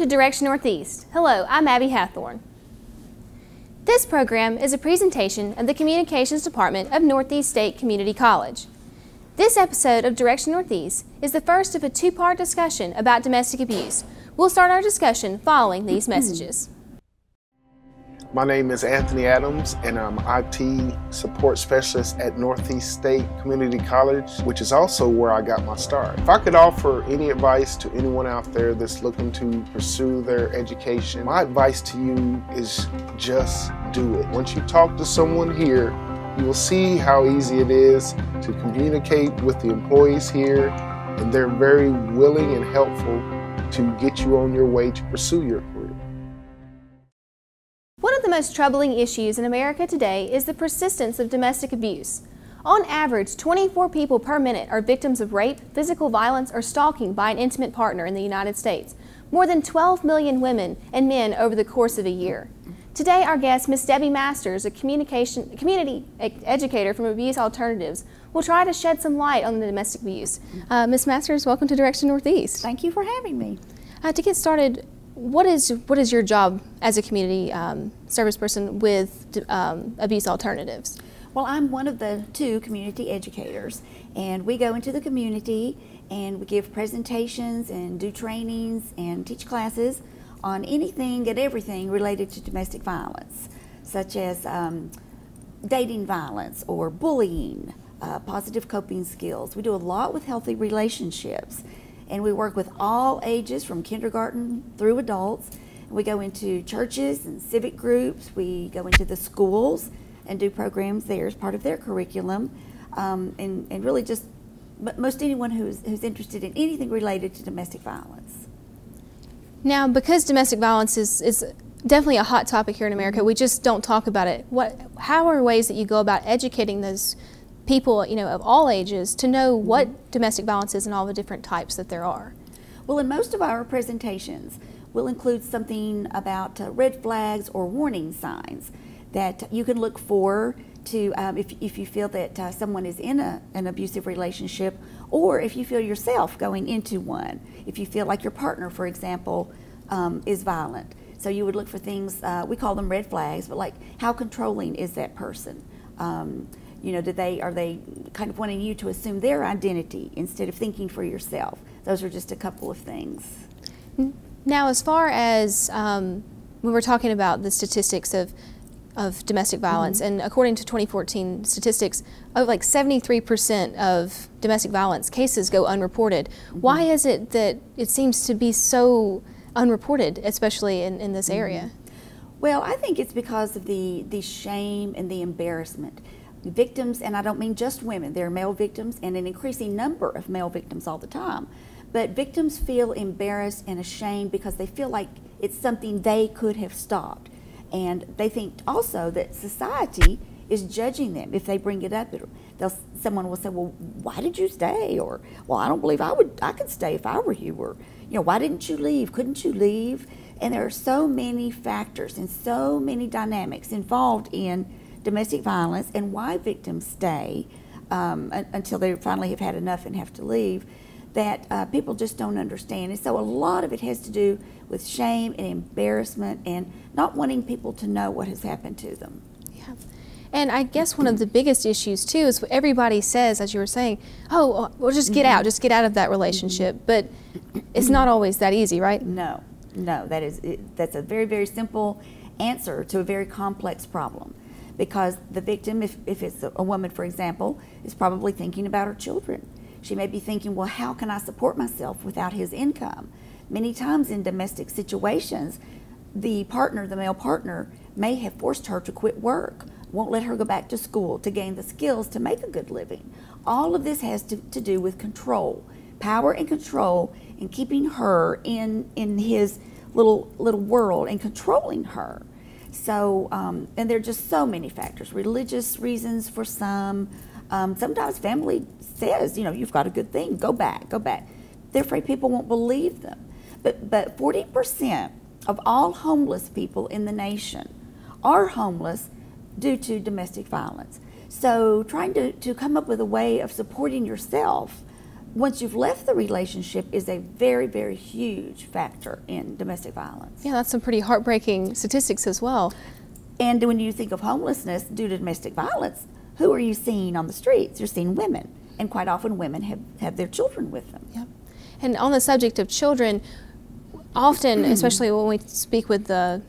to Direction Northeast. Hello, I'm Abby Hathorn. This program is a presentation of the Communications Department of Northeast State Community College. This episode of Direction Northeast is the first of a two-part discussion about domestic abuse. We'll start our discussion following these messages. My name is Anthony Adams, and I'm IT support specialist at Northeast State Community College, which is also where I got my start. If I could offer any advice to anyone out there that's looking to pursue their education, my advice to you is just do it. Once you talk to someone here, you will see how easy it is to communicate with the employees here, and they're very willing and helpful to get you on your way to pursue your career. One of the most troubling issues in America today is the persistence of domestic abuse. On average, 24 people per minute are victims of rape, physical violence, or stalking by an intimate partner in the United States. More than 12 million women and men over the course of a year. Today, our guest, Ms. Debbie Masters, a community educator from Abuse Alternatives, will try to shed some light on the domestic abuse. Ms. Masters, welcome to Direction Northeast. Thank you for having me. To get started, what is your job as a community service person with Abuse Alternatives? Well, I'm one of the two community educators, and we go into the community and we give presentations and do trainings and teach classes on anything and everything related to domestic violence, such as dating violence or bullying, positive coping skills. We do a lot with healthy relationships. And we work with all ages from kindergarten through adults. We go into churches and civic groups. We go into the schools and do programs there as part of their curriculum. And really just most anyone who's interested in anything related to domestic violence. Now, because domestic violence is definitely a hot topic here in America, we just don't talk about it. How are ways that you go about educating those people, of all ages, to know what domestic violence is and all the different types that there are? Well, in most of our presentations, we'll include something about red flags or warning signs that you can look for to if you feel that someone is in an abusive relationship, or if you feel yourself going into one. If you feel like your partner, for example, is violent. So you would look for things, we call them red flags, but like how controlling is that person? Are they kind of wanting you to assume their identity instead of thinking for yourself? Those are just a couple of things. Now, as far as when we're talking about the statistics of domestic violence, and according to 2014 statistics, like 73% of domestic violence cases go unreported. Why is it that it seems to be so unreported, especially in this area? Well, I think it's because of the shame and the embarrassment. Victims, and I don't mean just women, there are male victims and an increasing number of male victims all the time, but victims feel embarrassed and ashamed because they feel like it's something they could have stopped. And they think also that society is judging them if they bring it up. Someone will say, well, why did you stay? Or, well, I don't believe I could stay if I were you. Or, why didn't you leave? Couldn't you leave? And there are so many factors and so many dynamics involved in domestic violence and why victims stay until they finally have had enough and have to leave, that people just don't understand. And so a lot of it has to do with shame and embarrassment and not wanting people to know what has happened to them. Yeah. And I guess one of the biggest issues too is everybody says, as you were saying, oh, well, just get out of that relationship. But it's not always that easy, right? No, that's a very, very simple answer to a very complex problem. Because the victim, if it's a woman, for example, is probably thinking about her children. She may be thinking, well, how can I support myself without his income? Many times in domestic situations, the male partner, may have forced her to quit work, won't let her go back to school to gain the skills to make a good living. All of this has to do with control, power and control, and keeping her in his little world and controlling her. So, and there are just so many factors. Religious reasons for some. Sometimes family says, you've got a good thing, go back. They're afraid people won't believe them. But 40% of all homeless people in the nation are homeless due to domestic violence. So trying to come up with a way of supporting yourself once you've left the relationship is a very, very huge factor in domestic violence. Yeah, that's some pretty heartbreaking statistics as well. And when you think of homelessness due to domestic violence, who are you seeing on the streets? You're seeing women, and quite often women have their children with them. Yep. And on the subject of children, often, especially when we speak with the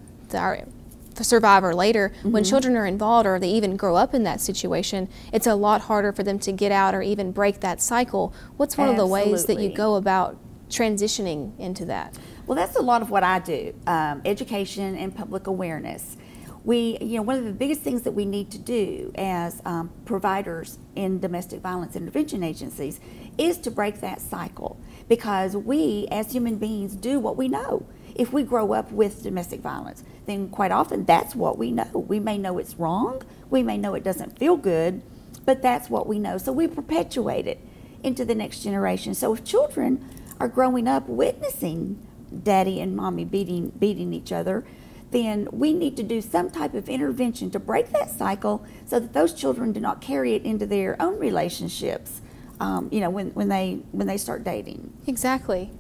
survivor later, when children are involved or they even grow up in that situation, it's a lot harder for them to get out or even break that cycle. What's one of the ways that you go about transitioning into that? Well, that's a lot of what I do, education and public awareness. One of the biggest things that we need to do as providers in domestic violence intervention agencies is to break that cycle, because we as human beings do what we know. If we grow up with domestic violence, then quite often that's what we know. We may know it's wrong, we may know it doesn't feel good, but that's what we know. So we perpetuate it into the next generation. So if children are growing up witnessing daddy and mommy beating each other, then we need to do some type of intervention to break that cycle so that those children do not carry it into their own relationships, when they start dating. Exactly.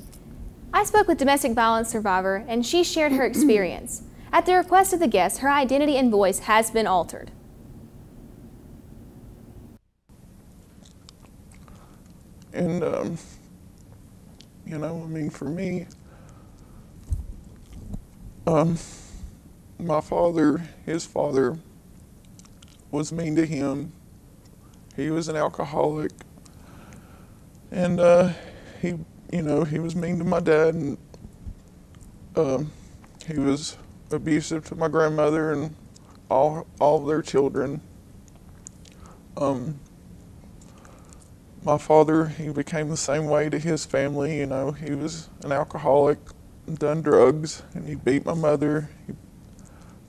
I spoke with domestic violence survivor, and she shared her experience. At the request of the guest, her identity and voice has been altered. And, for me, his father was mean to him. He was an alcoholic, and he was mean to my dad, and he was abusive to my grandmother and all of their children. My father, he became the same way to his family. He was an alcoholic, done drugs, and he beat my mother.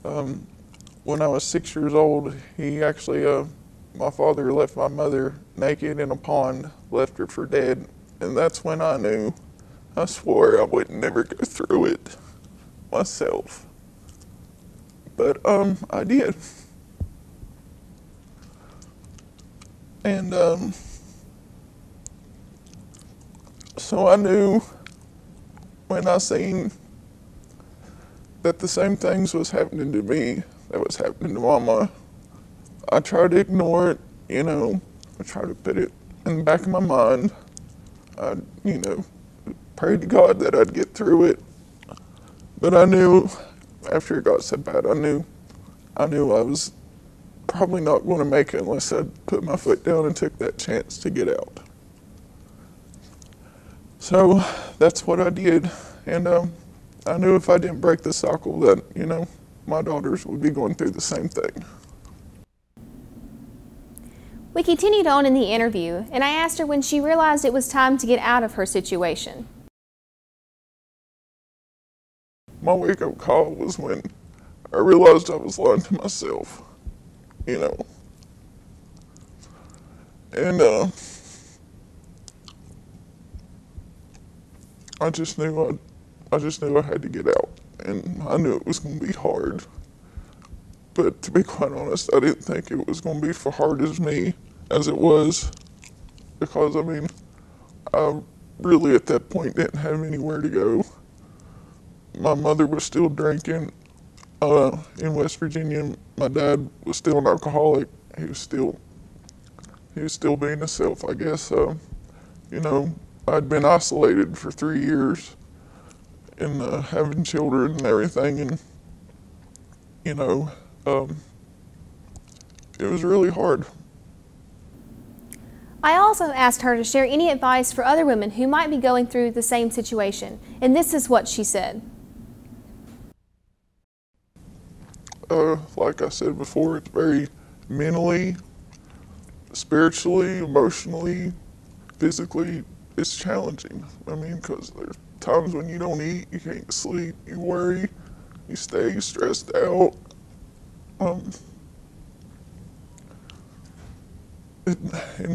When I was 6 years old, my father left my mother naked in a pond, left her for dead. And that's when I knew, I swore I would never go through it myself. But I did. And so I knew when I seen that the same things was happening to me that was happening to Mama, I tried to ignore it, I tried to put it in the back of my mind. I, prayed to God that I'd get through it. But I knew after it got so bad, I knew I was probably not going to make it unless I put my foot down and took that chance to get out. So that's what I did. And I knew if I didn't break the cycle that, my daughters would be going through the same thing. We continued on in the interview, and I asked her when she realized it was time to get out of her situation. My wake-up call was when I realized I was lying to myself, And I just knew I had to get out, and I knew it was going to be hard. But to be quite honest, I didn't think it was going to be as hard as me as it was, because I really at that point didn't have anywhere to go. My mother was still drinking in West Virginia. My dad was still an alcoholic. He was still being himself, I guess. I'd been isolated for 3 years and having children and everything, and it was really hard. I also asked her to share any advice for other women who might be going through the same situation, and this is what she said. Like I said before, it's very mentally, spiritually, emotionally, physically, it's challenging. Because there's times when you don't eat, you can't sleep, you worry, you stay stressed out. And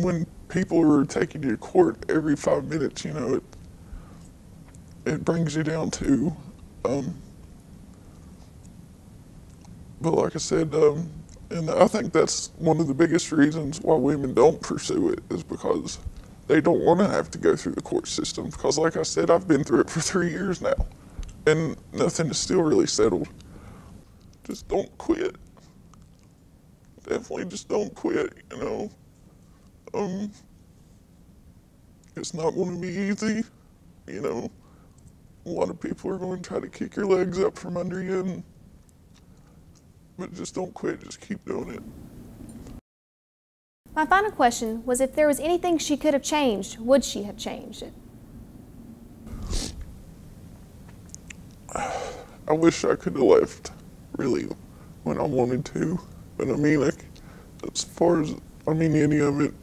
when people are taking you to court every 5 minutes, it brings you down too. But like I said, and I think that's one of the biggest reasons why women don't pursue it, is because they don't want to have to go through the court system because, like I said, I've been through it for 3 years now, and nothing is still really settled. Just don't quit. Definitely just don't quit, you know. It's not going to be easy, you know. A lot of people are going to try to kick your legs up from under you, but just don't quit, just keep doing it. My final question was, if there was anything she could have changed, would she have changed it? I wish I could have left, really, when I wanted to. But I mean, as far as, any of it,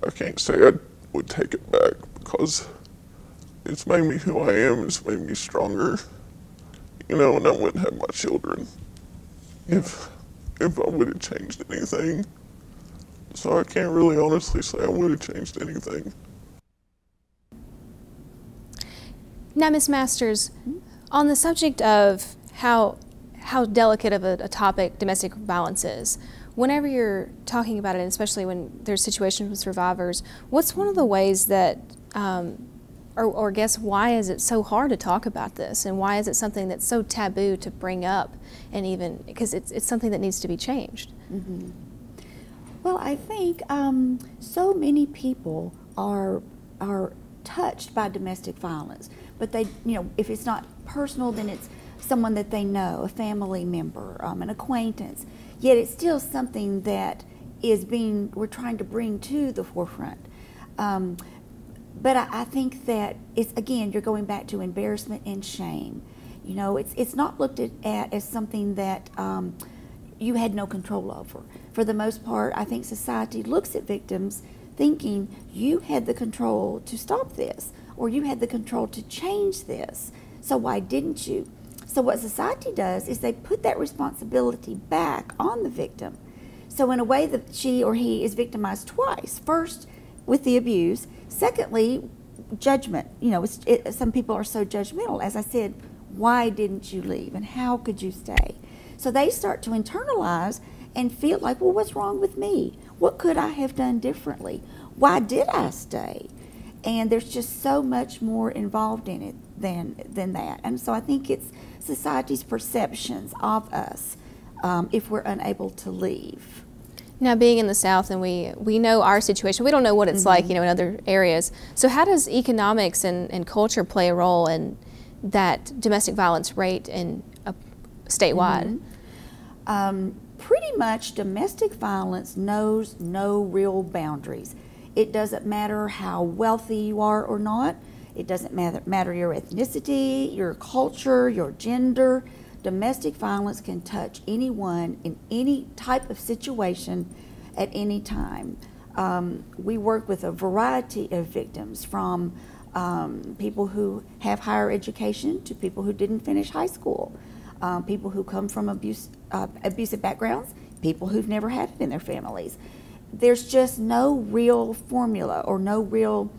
I can't say I would take it back because it's made me who I am. It's made me stronger, you know, and I wouldn't have my children if I would have changed anything. So I can't really honestly say I would have changed anything. Now, Ms. Masters, on the subject of how delicate of a topic domestic violence is, whenever you're talking about it, especially when there's situations with survivors, what's one of the ways that, or I guess why is it so hard to talk about this, and why is it something that's so taboo to bring up, and even, because it's something that needs to be changed? Mm-hmm. Well, I think so many people are touched by domestic violence, but they, you know, if it's not personal, then it's someone that they know, a family member, an acquaintance. Yet it's still something that we're trying to bring to the forefront. But I think that it's, again, you're going back to embarrassment and shame. You know, it's not looked at as something that you had no control over. For the most part, I think society looks at victims thinking you had the control to stop this, or you had the control to change this, so why didn't you? So what society does is they put that responsibility back on the victim. So in a way that she or he is victimized twice. First, with the abuse. Secondly, judgment. You know, some people are so judgmental. As I said, why didn't you leave and how could you stay? So they start to internalize and feel like, well, what's wrong with me? What could I have done differently? Why did I stay? And there's just so much more involved in it than that. And so I think it's society's perceptions of us if we're unable to leave. Now, being in the South, and we know our situation, we don't know what it's like, you know, in other areas. So how does economics and culture play a role in that domestic violence rate in statewide? Pretty much domestic violence knows no real boundaries. It doesn't matter how wealthy you are or not. It doesn't matter your ethnicity, your culture, your gender. Domestic violence can touch anyone in any type of situation at any time. We work with a variety of victims, from people who have higher education to people who didn't finish high school, people who come from abusive backgrounds, people who've never had it in their families. There's just no real formula or no real,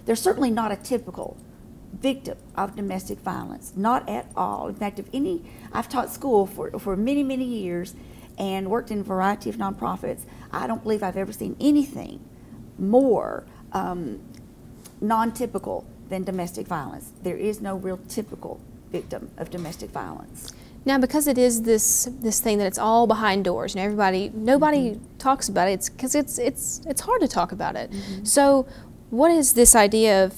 there's certainly not a typical victim of domestic violence, not at all. In fact, I've taught school for many, many years and worked in a variety of nonprofits. I don't believe I've ever seen anything more non-typical than domestic violence. There is no real typical victim of domestic violence. Now, because it is this thing that it's all behind doors, and nobody talks about it, it's because it's hard to talk about it. So what is this idea of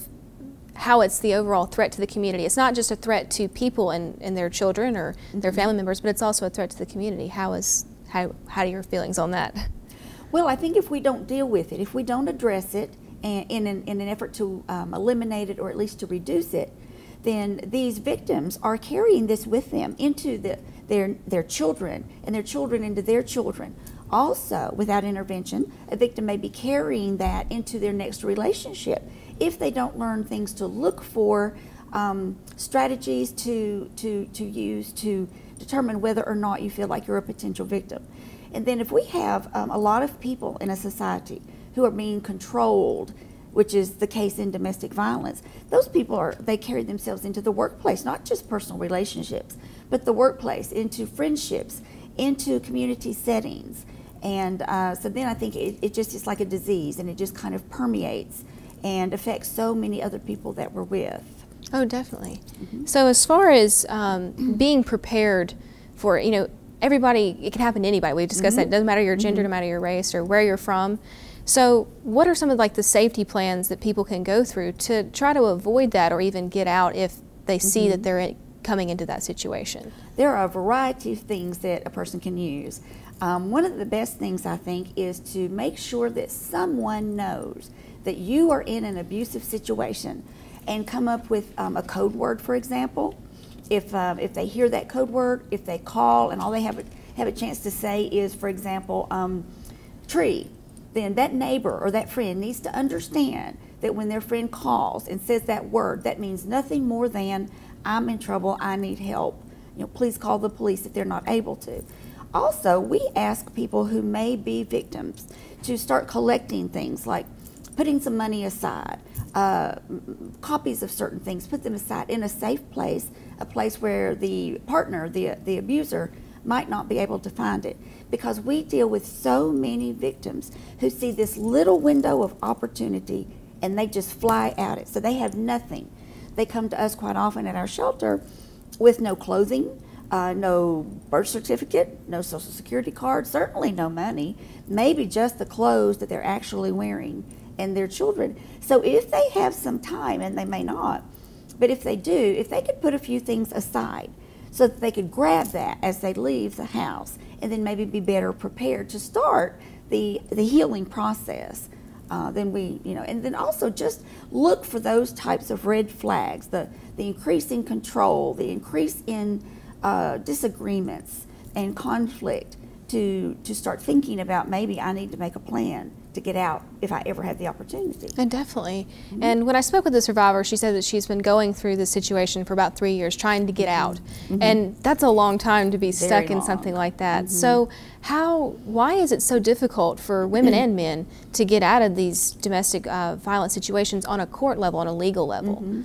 how it's the overall threat to the community? It's not just a threat to people and their children or their family members, but it's also a threat to the community. How are your feelings on that? Well, I think if we don't deal with it, if we don't address it in an effort to eliminate it or at least to reduce it, then these victims are carrying this with them into their children, and their children into their children. Also, without intervention, a victim may be carrying that into their next relationship if they don't learn things to look for, strategies to use to determine whether or not you feel like you're a potential victim. And then if we have a lot of people in a society who are being controlled, which is the case in domestic violence, those people they carry themselves into the workplace, not just personal relationships, but the workplace, into friendships, into community settings. And so then I think it just is like a disease, and it just kind of permeates and affects so many other people that we're with. Oh, definitely. So as far as being prepared for, everybody, it can happen to anybody. We've discussed that. It doesn't matter your gender, no matter your race or where you're from. So what are some of the safety plans that people can go through to try to avoid that, or even get out if they see that they're coming into that situation? There are a variety of things that a person can use. One of the best things, I think, is to make sure that someone knows that you are in an abusive situation, and come up with a code word, for example. If they hear that code word, if they call and all they have a chance to say is, for example, tree, then that neighbor or that friend needs to understand that when their friend calls and says that word, that means nothing more than, I'm in trouble, I need help. Please call the police if they're not able to. Also, we ask people who may be victims to start collecting things, like putting some money aside, copies of certain things, put them aside in a safe place, a place where the partner, the abuser, might not be able to find it. Because we deal with so many victims who see this little window of opportunity and they just fly at it. So they have nothing. They come to us quite often at our shelter with no clothing, no birth certificate, no social security card, certainly no money, maybe just the clothes that they're actually wearing and their children. So if they have some time, and they may not, but if they do, if they could put a few things aside so that they could grab that as they leave the house, and then maybe be better prepared to start the healing process, then and then also just look for those types of red flags, the increase in control, the increase in disagreements and conflict, to start thinking about, maybe I need to make a plan to get out if I ever have the opportunity. And definitely. And when I spoke with the survivor, she said that she's been going through this situation for about 3 years, trying to get out. And that's a long time to be stuck in something like that. So why is it so difficult for women and men to get out of these domestic violence situations on a court level, on a legal level?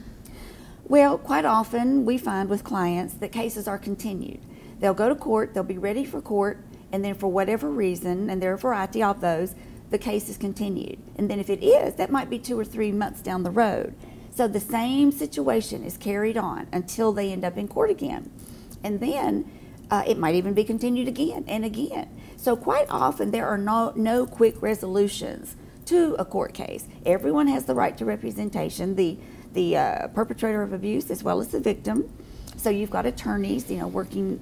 Well, quite often we find with clients that cases are continued. They'll go to court, they'll be ready for court, and then for whatever reason, and there are a variety of those, the case is continued. And then if it is, that might be 2 or 3 months down the road. So the same situation is carried on until they end up in court again. And then it might even be continued again and again. So quite often there are no quick resolutions to a court case. Everyone has the right to representation, the perpetrator of abuse as well as the victim. So you've got attorneys, working,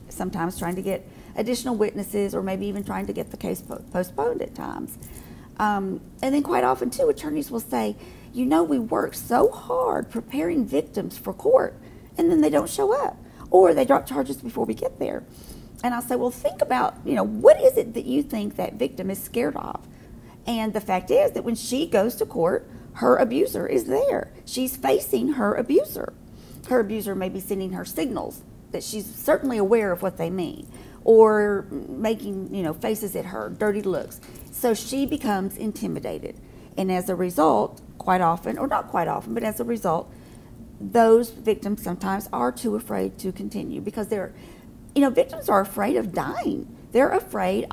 sometimes trying to get additional witnesses, or maybe even trying to get the case postponed at times. And then quite often too, attorneys will say, we work so hard preparing victims for court, and then they don't show up, or they drop charges before we get there. And I'll say, well, think about, what is it that you think that victim is scared of? And the fact is that when she goes to court, her abuser is there. She's facing her abuser. Her abuser may be sending her signals that she's certainly aware of what they mean, or making, faces at her, dirty looks. So she becomes intimidated. And as a result, quite often, or not quite often, but as a result, those victims sometimes are too afraid to continue, because victims are afraid of dying. They're afraid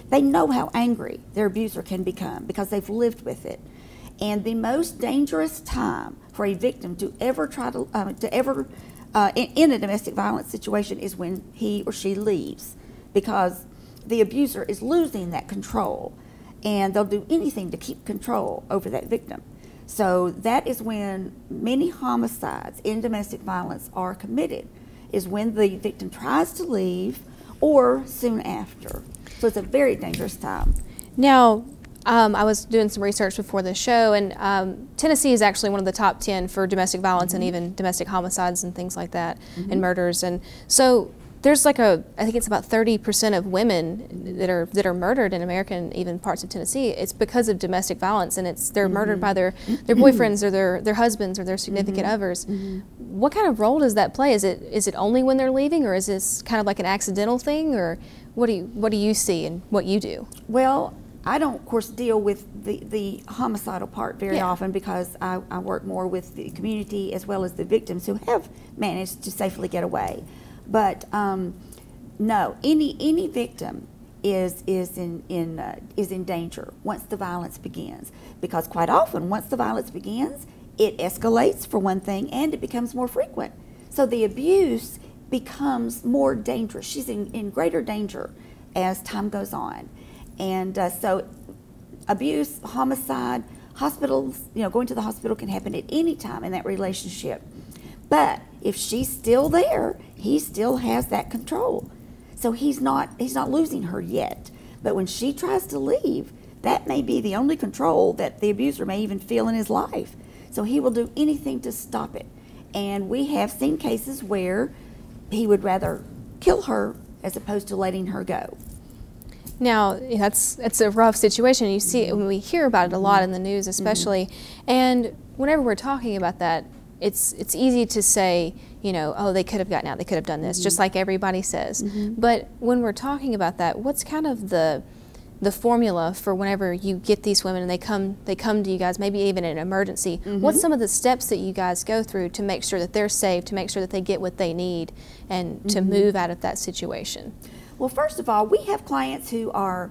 they know how angry their abuser can become because they've lived with it. And the most dangerous time for a victim to ever in a domestic violence situation is when he or she leaves, because the abuser is losing that control, and they'll do anything to keep control over that victim. So that is when many homicides in domestic violence are committed, is when the victim tries to leave or soon after. So it's a very dangerous time. Now, I was doing some research before the show, and Tennessee is actually one of the top 10 for domestic violence and even domestic homicides and things like that, and murders. And so there's I think it's about 30% of women that are murdered in America and even parts of Tennessee. It's because of domestic violence, and they're murdered by their boyfriends or their husbands or their significant others. What kind of role does that play? Is it only when they're leaving, or is this kind of like an accidental thing, or what do you see and what you do? Well, I don't, of course, deal with the homicidal part very often, because I work more with the community as well as the victims who have managed to safely get away. But no, any victim is in danger once the violence begins, because quite often once the violence begins, it escalates for one thing, and it becomes more frequent. So the abuse becomes more dangerous. She's in greater danger as time goes on. And so abuse, homicide, hospitals, going to the hospital can happen at any time in that relationship. But if she's still there, he still has that control. So he's not losing her yet. But when she tries to leave, that may be the only control that the abuser may even feel in his life. So he will do anything to stop it. And we have seen cases where he would rather kill her as opposed to letting her go. Now, that's a rough situation. You see it when we hear about it a lot in the news, especially. And whenever we're talking about that, it's easy to say, oh, they could have gotten out, they could have done this, just like everybody says. But when we're talking about that, what's kind of the formula for whenever you get these women and they come to you guys, maybe even in an emergency? What's some of the steps that you guys go through to make sure that they're safe, to make sure that they get what they need, and to move out of that situation? Well, first of all, we have clients who are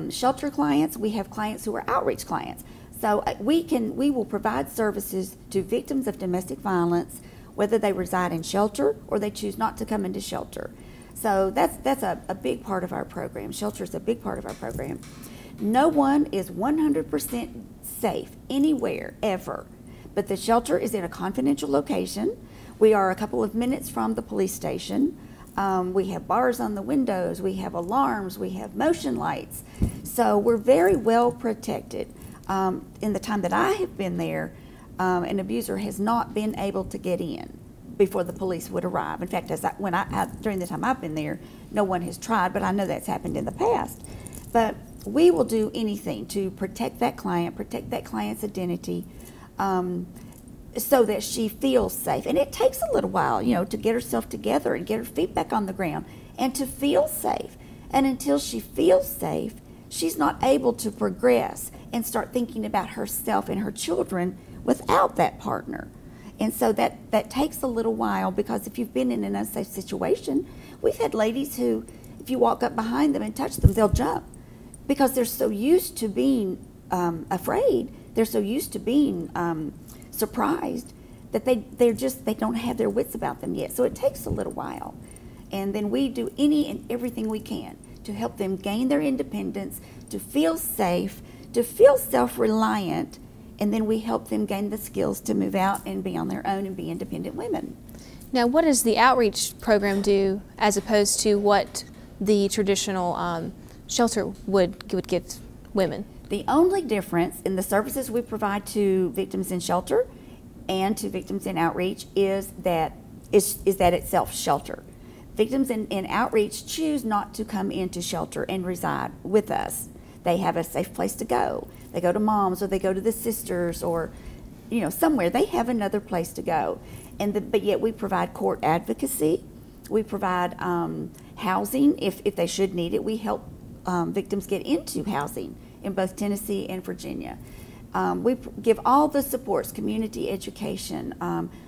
shelter clients. We have clients who are outreach clients. So we will provide services to victims of domestic violence, whether they reside in shelter or they choose not to come into shelter. So that's a big part of our program. Shelter is a big part of our program. No one is 100% safe anywhere, ever. But the shelter is in a confidential location. We are a couple of minutes from the police station. We have bars on the windows. We have alarms. We have motion lights. So we're very well protected. In the time that I have been there, an abuser has not been able to get in before the police would arrive. In fact, during the time I've been there, no one has tried, but I know that's happened in the past. But we will do anything to protect that client, protect that client's identity, so that she feels safe. And it takes a little while, to get herself together and get her feet back on the ground and to feel safe. And until she feels safe, she's not able to progress and start thinking about herself and her children without that partner. And so that takes a little while, because if you've been in an unsafe situation, we've had ladies who, if you walk up behind them and touch them, they'll jump, because they're so used to being afraid, they're so used to being surprised, that they don't have their wits about them yet. So it takes a little while. And then we do any and everything we can to help them gain their independence, to feel safe, to feel self-reliant, and then we help them gain the skills to move out and be on their own and be independent women. Now, what does the outreach program do as opposed to what the traditional shelter would give women? The only difference in the services we provide to victims in shelter and to victims in outreach is that it's self-shelter. Victims in outreach choose not to come into shelter and reside with us. They have a safe place to go. They go to mom's, or they go to the sisters, or somewhere. They have another place to go. But yet we provide court advocacy. We provide housing if they should need it. We help victims get into housing in both Tennessee and Virginia. We give all the supports, community education.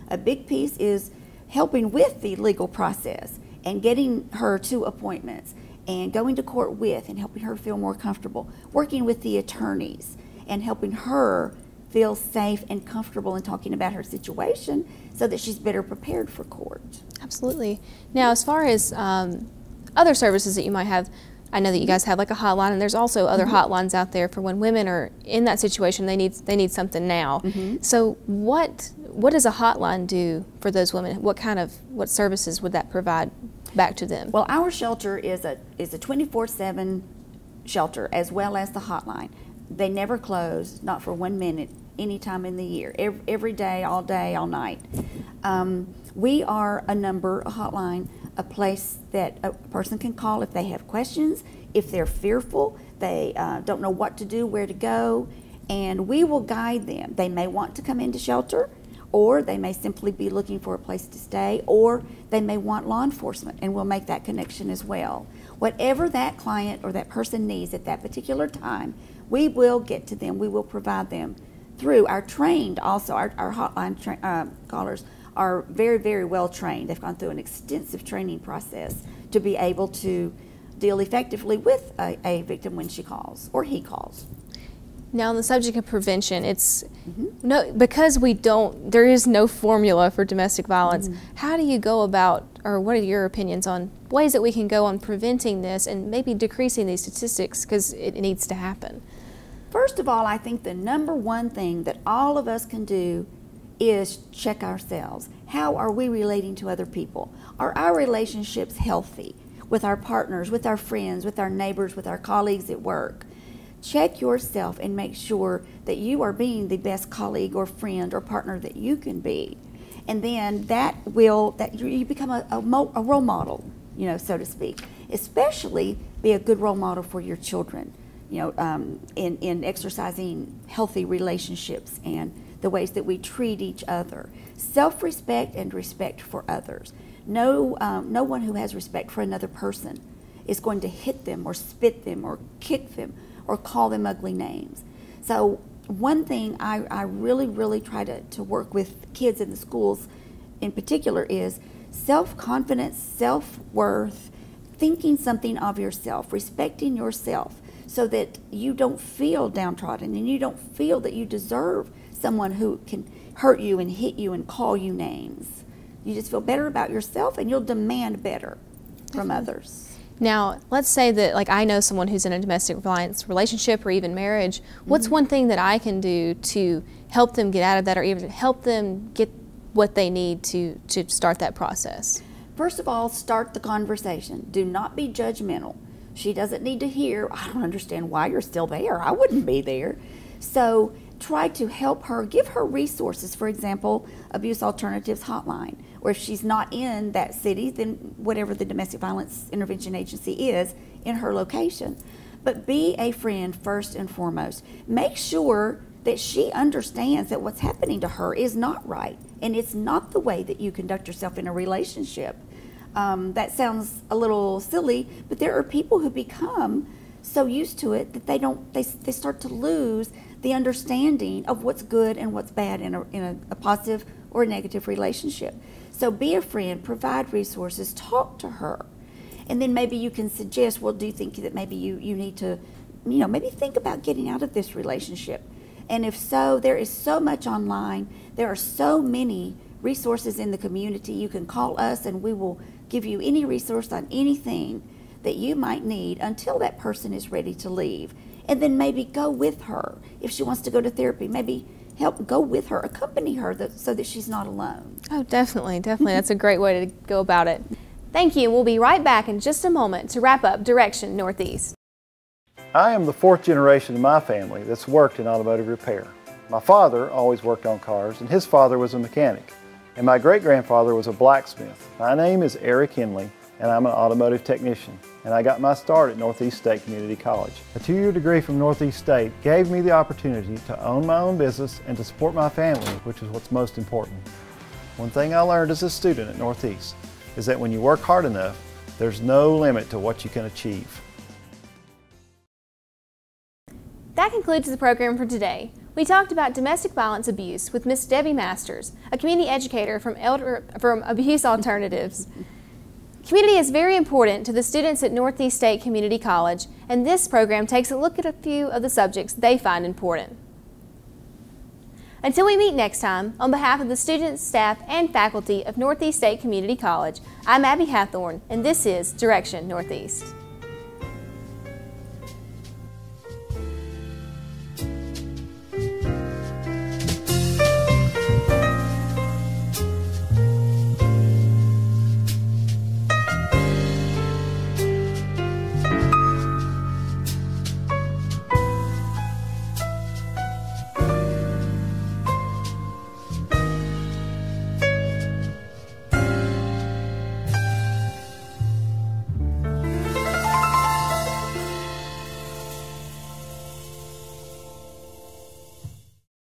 A big piece is helping with the legal process and getting her to appointments and going to court with and helping her feel more comfortable, working with the attorneys and helping her feel safe and comfortable in talking about her situation so that she's better prepared for court. Absolutely. Now, as far as other services that you might have, I know that you guys have like a hotline, and there's also other hotlines out there for when women are in that situation, they need something now. So what does a hotline do for those women? What services would that provide back to them? Well, our shelter is a 24/7 shelter, as well as the hotline. They never close, not for 1 minute, any time in the year, every day, all night. We are a number, a hotline, a place that a person can call if they have questions, if they're fearful, they don't know what to do, where to go, and we will guide them. They may want to come into shelter, or they may simply be looking for a place to stay, or they may want law enforcement, and we'll make that connection as well. Whatever that client or that person needs at that particular time, we will get to them. We will provide them through our trained, also our hotline callers are very, very well trained. They've gone through an extensive training process to be able to deal effectively with a victim when she calls or he calls. Now, on the subject of prevention, it's because there is no formula for domestic violence. How do you go about, or what are your opinions on ways that we can go on preventing this and maybe decreasing these statistics, because it needs to happen? First of all, I think the number one thing that all of us can do is check ourselves. How are we relating to other people? Are our relationships healthy with our partners, with our friends, with our neighbors, with our colleagues at work? Check yourself and make sure that you are being the best colleague or friend or partner that you can be. And then you become a role model, so to speak. Especially be a good role model for your children, in exercising healthy relationships and the ways that we treat each other. Self-respect and respect for others. No one who has respect for another person is going to hit them or spit them or kick them or call them ugly names. So one thing I really, really try to work with kids in the schools in particular is self-confidence, self-worth, thinking something of yourself, respecting yourself so that you don't feel downtrodden and you don't feel that you deserve someone who can hurt you and hit you and call you names. You just feel better about yourself and you'll demand better from others. Now, let's say that, like, I know someone who's in a domestic violence relationship or even marriage. What's one thing that I can do to help them get out of that, or even help them get what they need to start that process? First of all, start the conversation. Do not be judgmental. She doesn't need to hear, I don't understand why you're still there. I wouldn't be there. So try to help her, give her resources. For example, Abuse Alternatives Hotline, or if she's not in that city, then whatever the domestic violence intervention agency is in her location. But be a friend first and foremost. Make sure that she understands that what's happening to her is not right, and it's not the way that you conduct yourself in a relationship. That sounds a little silly, but there are people who become so used to it that they start to lose the understanding of what's good and what's bad in a positive or a negative relationship. So be a friend, provide resources, talk to her. And then maybe you can suggest, well, do you think that maybe you need to, maybe think about getting out of this relationship? And if so, there is so much online. There are so many resources in the community. You can call us and we will give you any resource on anything that you might need until that person is ready to leave. And then maybe go with her. If she wants to go to therapy, maybe help go with her, accompany her so that she's not alone. Oh, definitely. That's a great way to go about it. Thank you. We'll be right back in just a moment to wrap up Direction Northeast. I am the fourth generation of my family that's worked in automotive repair. My father always worked on cars, and his father was a mechanic. And my great-grandfather was a blacksmith. My name is Eric Henley, and I'm an automotive technician. And I got my start at Northeast State Community College. A 2-year degree from Northeast State gave me the opportunity to own my own business and to support my family, which is what's most important. One thing I learned as a student at Northeast is that when you work hard enough, there's no limit to what you can achieve. That concludes the program for today. We talked about domestic violence abuse with Miss Debbie Masters, a community educator from Abuse Alternatives. Community is very important to the students at Northeast State Community College, and this program takes a look at a few of the subjects they find important. Until we meet next time, on behalf of the students, staff, and faculty of Northeast State Community College, I'm Abby Hathorn, and this is Direction Northeast.